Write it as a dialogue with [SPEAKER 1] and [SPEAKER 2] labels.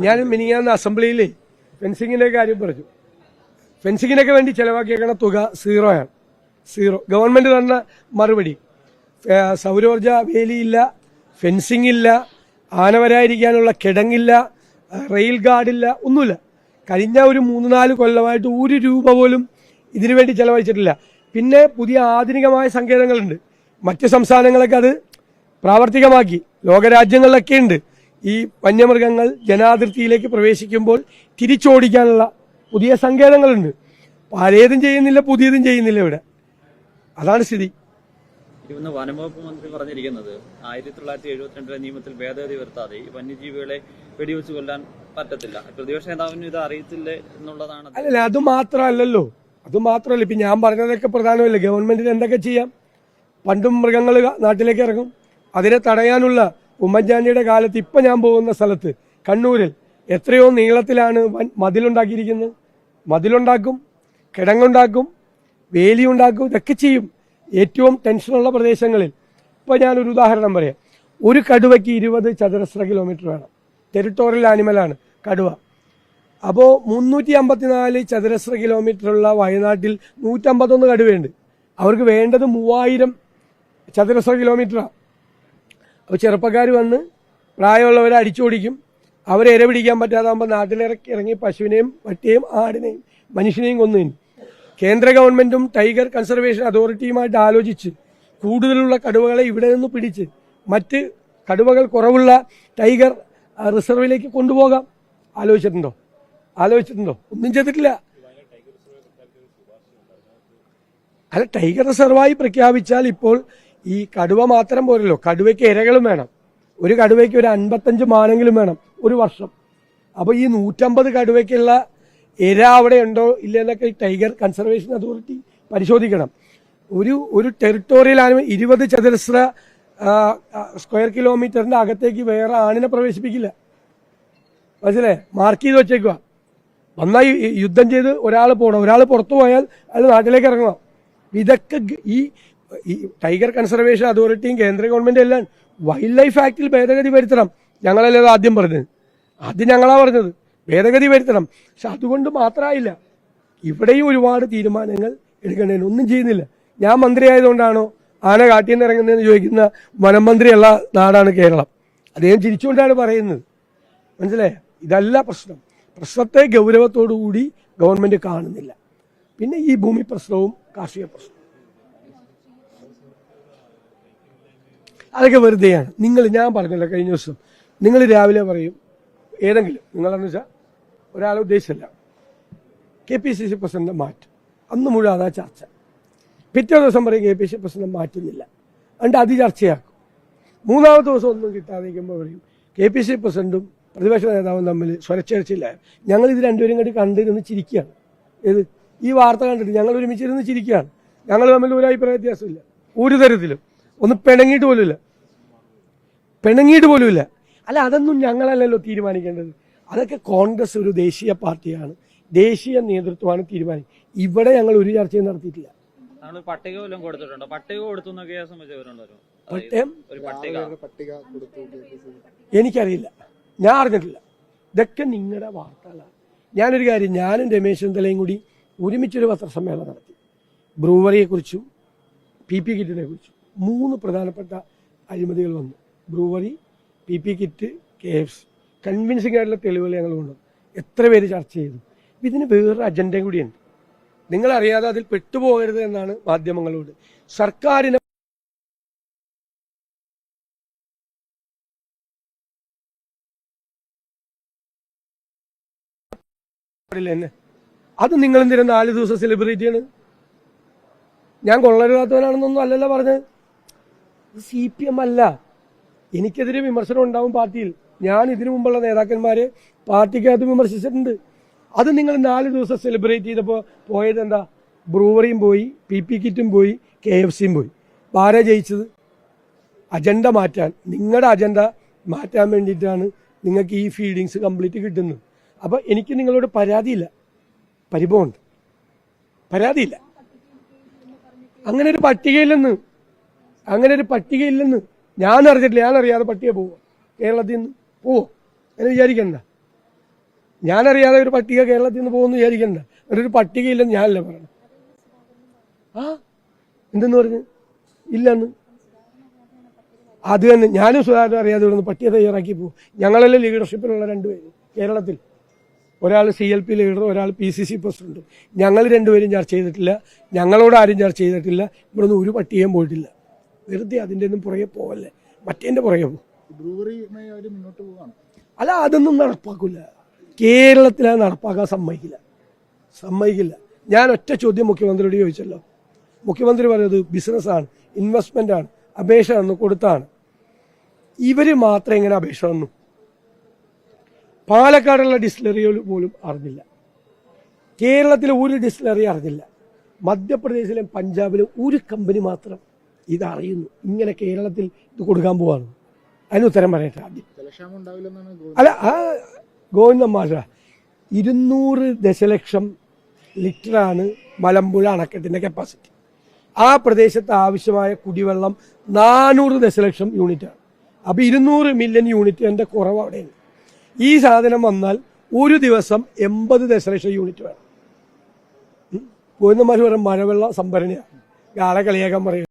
[SPEAKER 1] ഞാൻ മിനിങ്ങാന്ന് അസംബ്ലിയിലെ ഫെൻസിങ്ങിന്റെ കാര്യം പറഞ്ഞു. ഫെൻസിങ്ങിനൊക്കെ വേണ്ടി ചെലവാക്കിയേക്കണ തുക സീറോയാണ്. സീറോ. ഗവൺമെന്റ് തന്ന മറുപടി സൗരോർജ വേലിയില്ല, ഫെൻസിംഗ് ഇല്ല, ആന വരാതിരിക്കാനുള്ള കിടങ്ങില്ല, റെയിൽ ഗാർഡില്ല, ഒന്നുമില്ല. കഴിഞ്ഞ ഒരു 3-4 കൊല്ലമായിട്ട് 1 രൂപ പോലും ഇതിനു വേണ്ടി ചെലവഴിച്ചിട്ടില്ല. പിന്നെ പുതിയ ആധുനികമായ സങ്കേതങ്ങളുണ്ട്. മറ്റ് സംസ്ഥാനങ്ങളൊക്കെ അത് പ്രാവർത്തികമാക്കി. ലോകരാജ്യങ്ങളിലൊക്കെ ഉണ്ട്. ഈ വന്യമൃഗങ്ങൾ ജനാതിർത്തിയിലേക്ക് പ്രവേശിക്കുമ്പോൾ തിരിച്ചോടിക്കാനുള്ള പുതിയ സങ്കേതങ്ങളുണ്ട്. പലതും ചെയ്യുന്നില്ല, പുതിയതും ചെയ്യുന്നില്ല ഇവിടെ. അതാണ് സ്ഥിതി.
[SPEAKER 2] ഇന്ന് വനംവകുപ്പ് മന്ത്രി പറഞ്ഞിരിക്കുന്നത് 1972 നിയമത്തിൽ ഭേദഗതി വരുത്താതെ വന്യജീവികളെ വെടിവെച്ച് കൊല്ലാൻ പറ്റത്തില്ല. പ്രതിപക്ഷ നേതാവിന് ഇത് അറിയത്തില്ലേ എന്നുള്ളതാണ്.
[SPEAKER 1] അല്ല, അത് മാത്രമല്ലല്ലോ. ഇപ്പൊ ഞാൻ പറഞ്ഞതൊക്കെ പ്രധാനമല്ലേ. ഗവൺമെന്റിന് എന്തൊക്കെ ചെയ്യാം? പണ്ടും മൃഗങ്ങൾ നാട്ടിലേക്ക് ഇറങ്ങും. അതിനെ തടയാനുള്ള ഉമ്മൻചാണ്ടിയുടെ കാലത്ത് ഇപ്പൊ ഞാൻ പോകുന്ന സ്ഥലത്ത് കണ്ണൂരിൽ എത്രയോ നീളത്തിലാണ് മതിലുണ്ടാക്കിയിരിക്കുന്നത്. മതിലുണ്ടാക്കും, കിടങ്ങുണ്ടാക്കും, വേലിയുണ്ടാക്കും, ഇതൊക്കെ ചെയ്യും. ഏറ്റവും ടെൻഷനുള്ള പ്രദേശങ്ങളിൽ. ഇപ്പോൾ ഞാനൊരു ഉദാഹരണം പറയാം. ഒരു കടുവയ്ക്ക് 20 ചതുരശ്ര കിലോമീറ്റർ വേണം. ടെറിട്ടോറിയൽ ആനിമലാണ് കടുവ. അപ്പോൾ 354 ചതുരശ്ര കിലോമീറ്ററുള്ള വയനാട്ടിൽ 151 കടുവയുണ്ട്. അവർക്ക് വേണ്ടത് 3000 ചതുരശ്ര കിലോമീറ്ററാണ്. അപ്പോൾ ചെറുപ്പക്കാർ വന്ന് പ്രായമുള്ളവരെ അടിച്ചോടിക്കും. അവരെ ഇര പിടിക്കാൻ പറ്റാതാകുമ്പോൾ നാട്ടിലിറക്കി ഇറങ്ങി പശുവിനെയും പട്ടിയെയും ആടിനെയും മനുഷ്യനെയും കൊന്നു. കേന്ദ്ര ഗവൺമെന്റും ടൈഗർ കൺസർവേഷൻ അതോറിറ്റിയുമായിട്ട് ആലോചിച്ച് കൂടുതലുള്ള കടുവകളെ ഇവിടെ നിന്ന് പിടിച്ച് മറ്റ് കടുവകൾ കുറവുള്ള ടൈഗർ റിസർവിലേക്ക് കൊണ്ടുപോകാം. ആലോചിച്ചിട്ടുണ്ടോ? ഒന്നും ചെയ്തിട്ടില്ല. അല്ല, ടൈഗർ റിസർവായി പ്രഖ്യാപിച്ചാൽ ഇപ്പോൾ ഈ കടുവ മാത്രം പോരല്ലോ, കടുവയ്ക്ക് ഇരകളും വേണം. ഒരു കടുവയ്ക്ക് ഒരു 55 മാനെങ്കിലും വേണം ഒരു വർഷം. അപ്പോൾ ഈ 150 കടുവയ്ക്കുള്ള ഇര അവിടെ ഉണ്ടോ ഇല്ലെന്നൊക്കെ ടൈഗർ കൺസർവേഷൻ അതോറിറ്റി പരിശോധിക്കണം. ഒരു ടെറിട്ടോറിയൽ ആനിമൽ 20 ചതുരശ്ര സ്ക്വയർ കിലോമീറ്ററിന്റെ അകത്തേക്ക് വേറെ ആണിനെ പ്രവേശിപ്പിക്കില്ല. മനസ്സിലെ? മാർക്ക് ചെയ്ത് വെച്ചേക്കുക. നന്നായി യുദ്ധം ചെയ്ത് ഒരാൾ പോകണം. ഒരാൾ പുറത്തു പോയാൽ അയാൾ നാട്ടിലേക്ക് ഇറങ്ങണം. ഇതൊക്കെ ഈ ടൈഗർ കൺസർവേഷൻ അതോറിറ്റിയും കേന്ദ്ര ഗവൺമെന്റും എല്ലാം വൈൽഡ് ലൈഫ് ആക്ടിൽ ഭേദഗതി വരുത്തണം. ഞങ്ങളല്ലേ ആദ്യം പറഞ്ഞത്. ആദ്യം ഞങ്ങളാ പറഞ്ഞത് ഭേദഗതി വരുത്തണം. പക്ഷെ അതുകൊണ്ട് മാത്രമായില്ല. ഇവിടെയും ഒരുപാട് തീരുമാനങ്ങൾ എടുക്കേണ്ടതിന് ഒന്നും ചെയ്യുന്നില്ല. ഞാൻ മന്ത്രിയായതുകൊണ്ടാണോ ആന കാട്ടിൽ നിന്ന് ഇറങ്ങുന്നതെന്ന് ചോദിക്കുന്ന വനം മന്ത്രിയുള്ള നാടാണ് കേരളം. അദ്ദേഹം ചിരിച്ചുകൊണ്ടാണ് പറയുന്നത്. മനസ്സിലായോ? ഇതല്ല പ്രശ്നം. പ്രശ്നത്തെ ഗൗരവത്തോടുകൂടി ഗവൺമെന്റ് കാണുന്നില്ല. പിന്നെ ഈ ഭൂമി പ്രശ്നവും കാർഷിക പ്രശ്നവും അതൊക്കെ വെറുതെയാണ്. ഞാൻ പറഞ്ഞല്ലോ കഴിഞ്ഞ ദിവസം, നിങ്ങൾ രാവിലെ പറയും ഏതെങ്കിലും, നിങ്ങളെന്ന് വെച്ചാൽ ഒരാളെ ഉദ്ദേശിച്ചല്ല, KPCC പ്രസിഡന്റ് മാറ്റും. അന്ന് മുഴുവൻ അതാ ചർച്ച. പിറ്റേ ദിവസം പറയും KPCC പ്രസിഡന്റ് മാറ്റുന്നില്ല. എന്നിട്ട് അത് ചർച്ചയാക്കും. 3-ാമത്തെ ദിവസം ഒന്നും കിട്ടാതിരിക്കുമ്പോൾ പറയും KPCC പ്രസിഡന്റും പ്രതിപക്ഷ നേതാവും തമ്മിൽ സ്വരച്ചേർച്ചയില്ല. ഞങ്ങൾ ഇത് രണ്ടുപേരും കൂടി കണ്ടിരുന്ന് ചിരിക്കുകയാണ്. ഈ വാർത്ത കണ്ടിട്ട് ഞങ്ങൾ ഒരുമിച്ചിരുന്ന് ചിരിക്കുകയാണ്. ഞങ്ങൾ തമ്മിൽ ഒരു അഭിപ്രായ വ്യത്യാസമില്ല ഒരു തരത്തിലും. ഒന്ന് പിണങ്ങിയിട്ട് പോലുമില്ല. അല്ല, അതൊന്നും ഞങ്ങളല്ലല്ലോ തീരുമാനിക്കേണ്ടത്. അതൊക്കെ കോൺഗ്രസ് ഒരു ദേശീയ പാർട്ടിയാണ്, ദേശീയ നേതൃത്വമാണ് തീരുമാനിക്കുന്നത്. ഇവിടെ ഞങ്ങൾ ഒരു ചർച്ചയും നടത്തിയിട്ടില്ല.
[SPEAKER 2] പട്ടിക കൊടുത്തിട്ടുണ്ടോ? പട്ടിക കൊടുത്തു
[SPEAKER 1] എനിക്കറിയില്ല, ഞാൻ അറിഞ്ഞിട്ടില്ല. ഇതൊക്കെ നിങ്ങളുടെ വാർത്തകളാണ്. ഞാനൊരു കാര്യം, ഞാനും രമേശ് ചെന്നിത്തലയും കൂടി ഒരുമിച്ചൊരു പത്രസമ്മേളനം നടത്തി. ബ്രൂവറിയെക്കുറിച്ചും PP കിറ്റിനെ കുറിച്ചും 3 പ്രധാനപ്പെട്ട അഴിമതികൾ വന്നു. Brewery, PP kit, KFC. Convincing ആയിട്ടുള്ള തെളിവുകൾ ഞങ്ങൾ കൊണ്ടുവന്നു. എത്ര പേര് ചർച്ച ചെയ്തു. ഇതിന് വേറൊരു അജണ്ടയും കൂടിയുണ്ട്. നിങ്ങളറിയാതെ അതിൽ പെട്ടുപോകരുത് എന്നാണ് മാധ്യമങ്ങളോട്. സർക്കാരിനെ അത് നിങ്ങൾ എന്തിനാ 4 ദിവസം സെലിബ്രേറ്റ് ചെയ്യണം? ഞാൻ കൊള്ളരുതാത്തവനാണെന്നൊന്നും അല്ലല്ലോ പറഞ്ഞത്. CPM അല്ല. എനിക്കെതിരെ വിമർശനം ഉണ്ടാവും പാർട്ടിയിൽ. ഞാൻ ഇതിനു മുമ്പുള്ള നേതാക്കന്മാരെ പാർട്ടിക്കകത്ത് വിമർശിച്ചിട്ടുണ്ട്. അത് നിങ്ങൾ 4 ദിവസം സെലിബ്രേറ്റ് ചെയ്തപ്പോൾ പോയത് എന്താ? ബ്രൂവറിയും പോയി, PP കിറ്റും പോയി, KFCയും പോയി. ആരാ ജയിച്ചത്? അജണ്ട മാറ്റാൻ, നിങ്ങളുടെ അജണ്ട മാറ്റാൻ വേണ്ടിയിട്ടാണ് നിങ്ങൾക്ക് ഈ ഫീഡിങ്സ് കംപ്ലീറ്റ് കിട്ടുന്നത്. അപ്പോൾ എനിക്ക് നിങ്ങളോട് പരാതിയില്ല, പരിഭവമുണ്ട്. പരാതിയില്ല. അങ്ങനെ ഒരു പട്ടികയില്ലെന്ന് ഞാൻ അറിഞ്ഞിട്ടില്ല. ഞാൻ അറിയാതെ പട്ടിക പോവോ? കേരളത്തിൽ നിന്ന് പോവോ എന്ന് വിചാരിക്കണ്ട. ഞാനറിയാതെ ഒരു പട്ടിക കേരളത്തിൽ നിന്ന് പോകുമെന്ന് വിചാരിക്കണ്ട. ഒരു പട്ടികയില്ലെന്ന് ഞാനല്ലേ പറയണം. ആ എന്തെന്ന് പറഞ്ഞു ഇല്ലെന്ന്. അത് തന്നെ ഞാനും സുധാകരൻ അറിയാതെ ഇവിടെ നിന്ന് പട്ടിക തയ്യാറാക്കി പോകും. ഞങ്ങളെല്ലാം ലീഡർഷിപ്പിലുള്ള രണ്ടുപേര് കേരളത്തിൽ, ഒരാൾ CLP ലീഡർ, ഒരാൾ PCC പ്രസിഡന്റും. ഞങ്ങൾ രണ്ടുപേരും ചർച്ച ചെയ്തിട്ടില്ല, ഞങ്ങളോട് ആരും ചർച്ച ചെയ്തിട്ടില്ല. ഇവിടെ നിന്ന് ഒരു പട്ടികയും പോയിട്ടില്ല. വെറുതെ അതിൻ്റെ ഒന്നും പുറകെ പോവല്ലേ, മറ്റേൻ്റെ പുറകെ പോകും.
[SPEAKER 3] മുന്നോട്ട് പോവാണ്.
[SPEAKER 1] അല്ല, അതൊന്നും നടപ്പാക്കില്ല. കേരളത്തിൽ അത് നടപ്പാക്കാൻ സമ്മതിക്കില്ല. ഞാൻ ഒറ്റ ചോദ്യം മുഖ്യമന്ത്രിയോട് ചോദിച്ചല്ലോ. മുഖ്യമന്ത്രി പറയുന്നത് ബിസിനസ്സാണ്, ഇൻവെസ്റ്റ്മെന്റ് ആണ്, അപേക്ഷ തന്നു കൊടുത്താണ്. ഇവര് മാത്രം എങ്ങനെ അപേക്ഷ തന്നു? പാലക്കാടുള്ള ഡിസ്റ്റിലറികൾ പോലും അറിഞ്ഞില്ല, കേരളത്തിലെ ഒരു ഡിസ്റ്റിലറി അറിഞ്ഞില്ല, മധ്യപ്രദേശിലും പഞ്ചാബിലും ഒരു കമ്പനി മാത്രം ഇത് അറിയുന്നു. ഇങ്ങനെ കേരളത്തിൽ ഇത് കൊടുക്കാൻ പോവാണ്. അതിന് ഉത്തരം പറയട്ടെ ആദ്യം. അല്ല, ആ ഗോവിന്ദൻ മാഷ 200 ദശലക്ഷം ലിറ്ററാണ് മലമ്പുഴ അണക്കെട്ടിന്റെ കപ്പാസിറ്റി. ആ പ്രദേശത്ത് ആവശ്യമായ കുടിവെള്ളം 400 ദശലക്ഷം യൂണിറ്റാണ്. അപ്പൊ 200 മില്യൺ യൂണിറ്റിന്റെ കുറവ് അവിടെയാണ്. ഈ സാധനം വന്നാൽ ഒരു ദിവസം 80 ദശലക്ഷം യൂണിറ്റ് വേണം. ഗോവിന്ദൻ മാഷ് പറയും മഴവെള്ള സംഭരണിയാണ്. ആളെ കളിയാക്കാൻ പറയും.